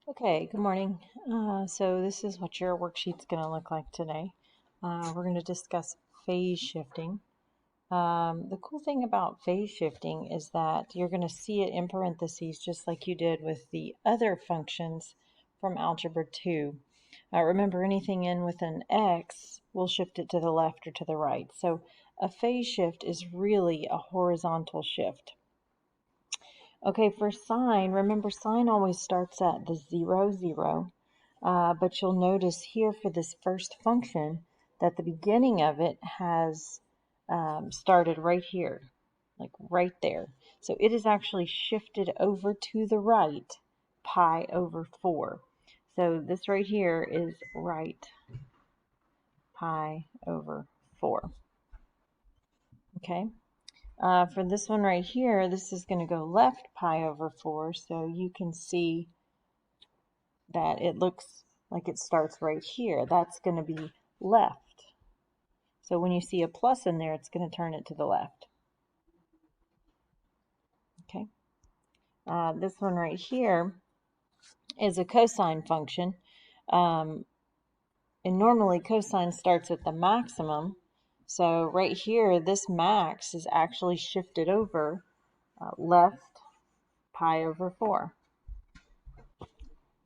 Okay, good morning. So this is what your worksheet's going to look like today. We're going to discuss phase shifting. The cool thing about phase shifting is that you're going to see it in parentheses just like you did with the other functions from Algebra 2. Remember, anything in with an x will shift it to the left or to the right. So a phase shift is really a horizontal shift. Okay, for sine, remember sine always starts at the 0, 0. But you'll notice here for this first function that the beginning of it has started right here, like right there. So it is actually shifted over to the right, pi over 4. So this right here is right pi over 4. Okay. For this one right here, this is going to go left pi over 4, so you can see that it looks like it starts right here. That's going to be left. So when you see a plus in there, it's going to turn it to the left. Okay. This one right here is a cosine function. And normally cosine starts at the maximum. So right here, this max is actually shifted over left pi over 4.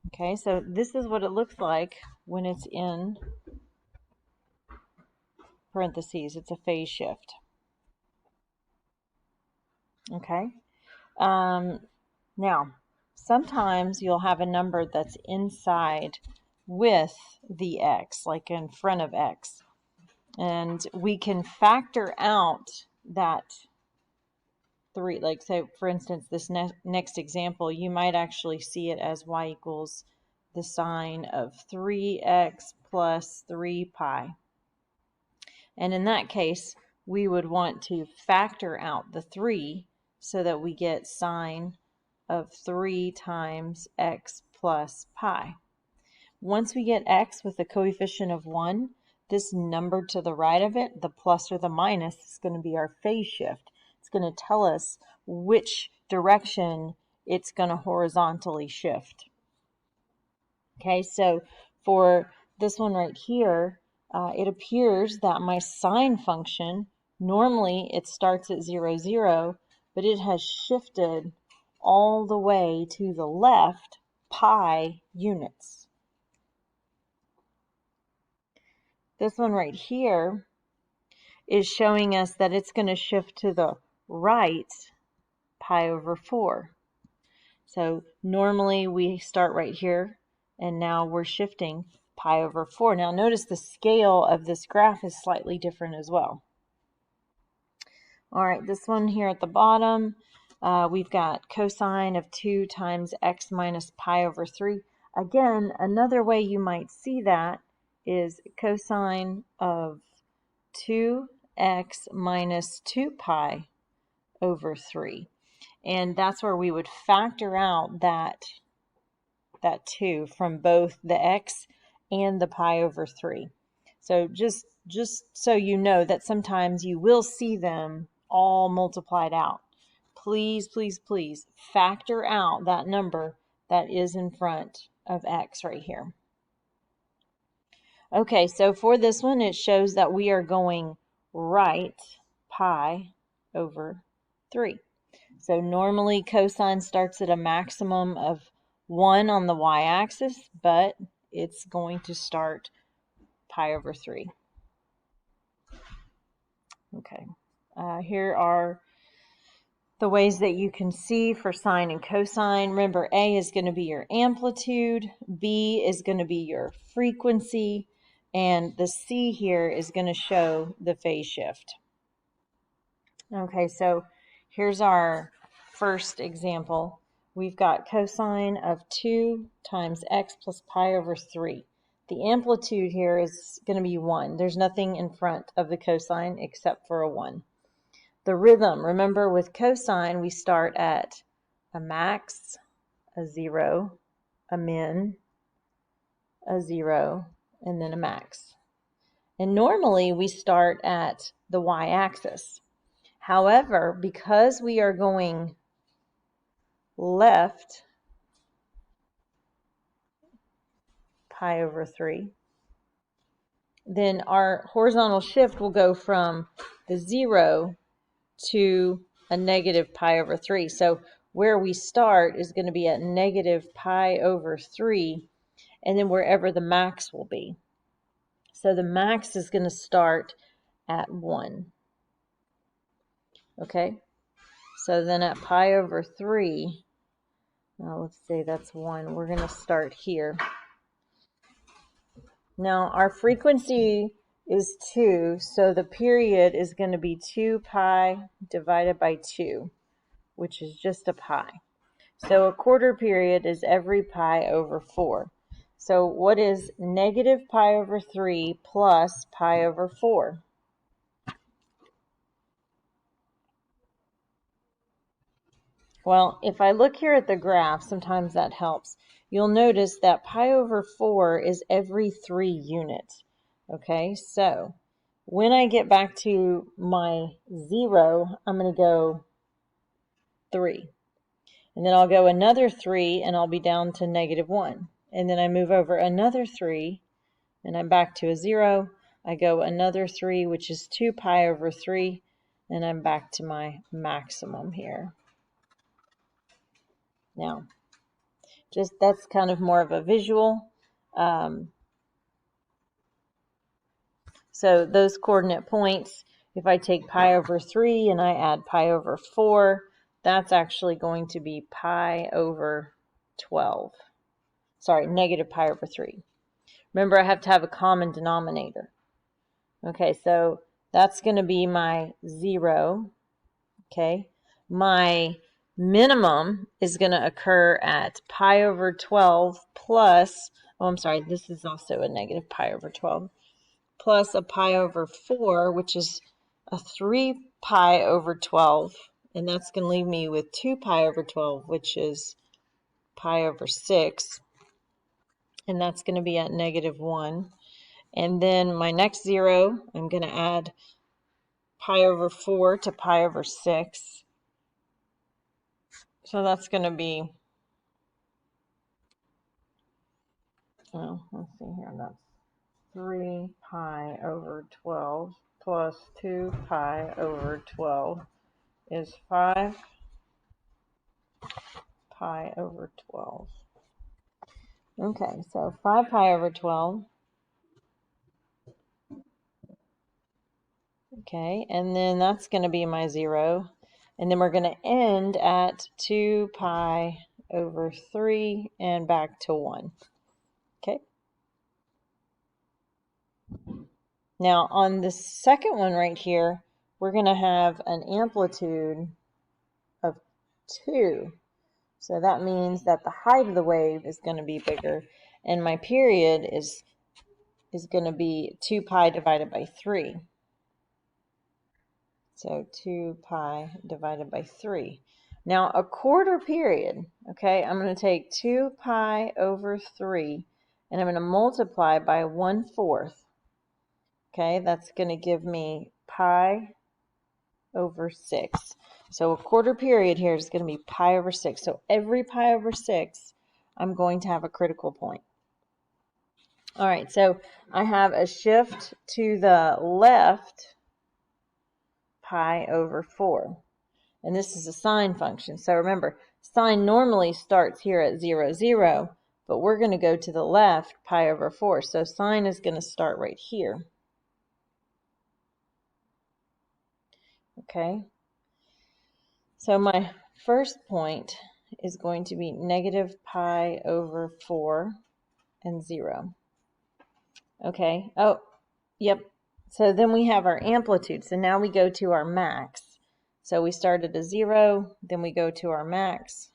Okay, so this is what it looks like when it's in parentheses. It's a phase shift. Okay. Now, sometimes you'll have a number that's inside with the x, like in front of x. And we can factor out that 3. Like, say, for instance, this next example, you might actually see it as y equals the sine of 3x plus 3 pi. And in that case, we would want to factor out the 3 so that we get sine of 3 times x plus pi. Once we get x with a coefficient of 1, this number to the right of it, the plus or the minus, is going to be our phase shift. It's going to tell us which direction it's going to horizontally shift. Okay, so for this one right here, it appears that my sine function, normally it starts at 0, 0, but it has shifted all the way to the left pi units. This one right here is showing us that it's going to shift to the right pi over 4. So normally we start right here, and now we're shifting pi over 4. Now notice the scale of this graph is slightly different as well. All right, this one here at the bottom, we've got cosine of 2 times x minus pi over 3. Again, another way you might see that is cosine of 2x minus 2 pi over 3. And that's where we would factor out that 2 from both the x and the pi over 3. So just so you know that sometimes you will see them all multiplied out. Please, please, please factor out that number that is in front of x right here. Okay, so for this one, it shows that we are going right pi over 3. So normally cosine starts at a maximum of 1 on the y-axis, but it's going to start pi over 3. Okay, here are the ways that you can see for sine and cosine. Remember, A is going to be your amplitude, B is going to be your frequency, and the C here is going to show the phase shift. Okay, so here's our first example. We've got cosine of 2 times x plus pi over 3. The amplitude here is going to be 1. There's nothing in front of the cosine except for a 1. The rhythm, remember with cosine, we start at a max, a 0, a min, a 0, and then a max. And normally we start at the y-axis. However, because we are going left pi over 3. Then our horizontal shift will go from the 0 to a negative pi over 3. So where we start is going to be at negative pi over 3, and then wherever the max will be. So the max is going to start at 1. Okay, so then at pi over 3, let's say that's 1, we're going to start here. Now our frequency is 2, so the period is going to be 2 pi divided by 2, which is just a pi. So a quarter period is every pi over 4. So what is negative pi over 3 plus pi over 4? Well, if I look here at the graph, sometimes that helps. You'll notice that pi over 4 is every 3 units. Okay, so when I get back to my 0, I'm going to go 3. And then I'll go another 3, and I'll be down to negative 1. And then I move over another 3, and I'm back to a 0. I go another 3, which is 2 pi over 3, and I'm back to my maximum here. Now, just that's kind of more of a visual. So those coordinate points, if I take pi over 3 and I add pi over 4, that's actually going to be pi over 12. Sorry, negative pi over 3. Remember, I have to have a common denominator. Okay, so that's going to be my 0. Okay, my minimum is going to occur at pi over 12 plus, oh, I'm sorry, this is also a negative pi over 12, plus a pi over 4, which is a 3 pi over 12, and that's going to leave me with 2 pi over 12, which is pi over 6, and that's going to be at negative 1. And then my next 0, I'm going to add pi over 4 to pi over 6. So that's going to be, let's see here, that's 3 pi over 12 plus 2 pi over 12 is 5 pi over 12. Okay, so 5 pi over 12. Okay, and then that's going to be my 0. And then we're going to end at 2 pi over 3 and back to 1. Okay. Now on the second one right here, we're going to have an amplitude of 2. So that means that the height of the wave is going to be bigger, and my period is going to be 2 pi divided by 3. So 2 pi divided by 3. Now a quarter period, okay, I'm going to take 2 pi over 3, and I'm going to multiply by 1/4. Okay, that's going to give me pi over 6. So a quarter period here is going to be pi over 6. So every pi over 6, I'm going to have a critical point. All right, so I have a shift to the left, pi over 4. And this is a sine function. So remember, sine normally starts here at 0, 0, but we're going to go to the left, pi over 4. So sine is going to start right here. Okay. So my first point is going to be negative pi over 4 and 0. Okay. Oh, yep. So then we have our amplitude. So now we go to our max. So we start at a 0, then we go to our max.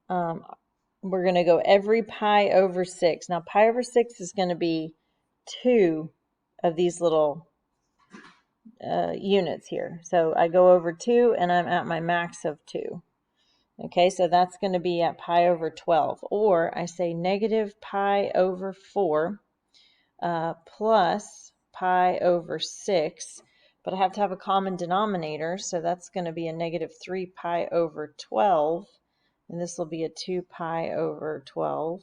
We're going to go every pi over 6. Now pi over 6 is going to be 2 of these little units here. So I go over 2 and I'm at my max of 2. Okay, so that's going to be at pi over 12. Or I say negative pi over 4 plus pi over 6. But I have to have a common denominator, so that's going to be a negative 3 pi over 12. And this will be a 2 pi over 12.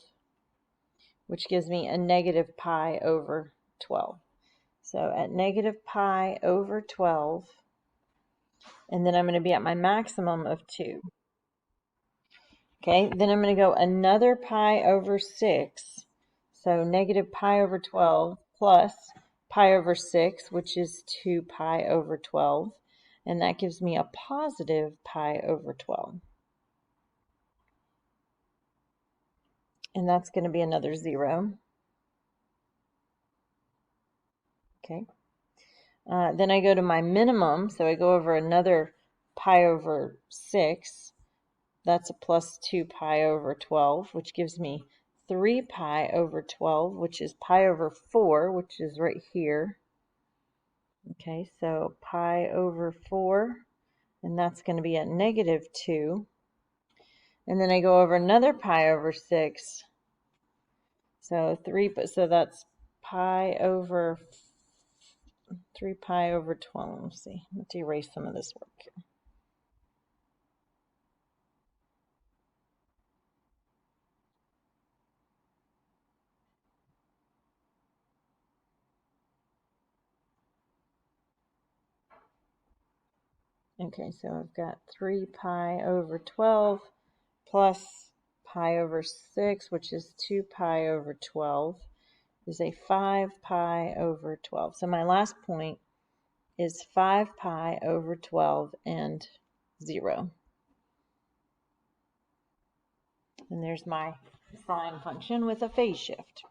which gives me a negative pi over 12. So at negative pi over 12, and then I'm going to be at my maximum of 2. Okay, then I'm going to go another pi over 6. So negative pi over 12 plus pi over 6, which is 2 pi over 12. And that gives me a positive pi over 12. And that's going to be another 0. Okay. Then I go to my minimum, so I go over another pi over 6. That's a plus 2 pi over 12, which gives me 3 pi over 12, which is pi over 4, which is right here. Okay, so pi over 4, and that's going to be at negative 2. And then I go over another pi over 6. So that's pi over 3 pi over 12. Let's see. Let's erase some of this work here. Okay, so I've got 3 pi over 12 plus pi over 6, which is 2 pi over 12, is a 5 pi over 12. So my last point is 5 pi over 12 and 0. And there's my sine function with a phase shift.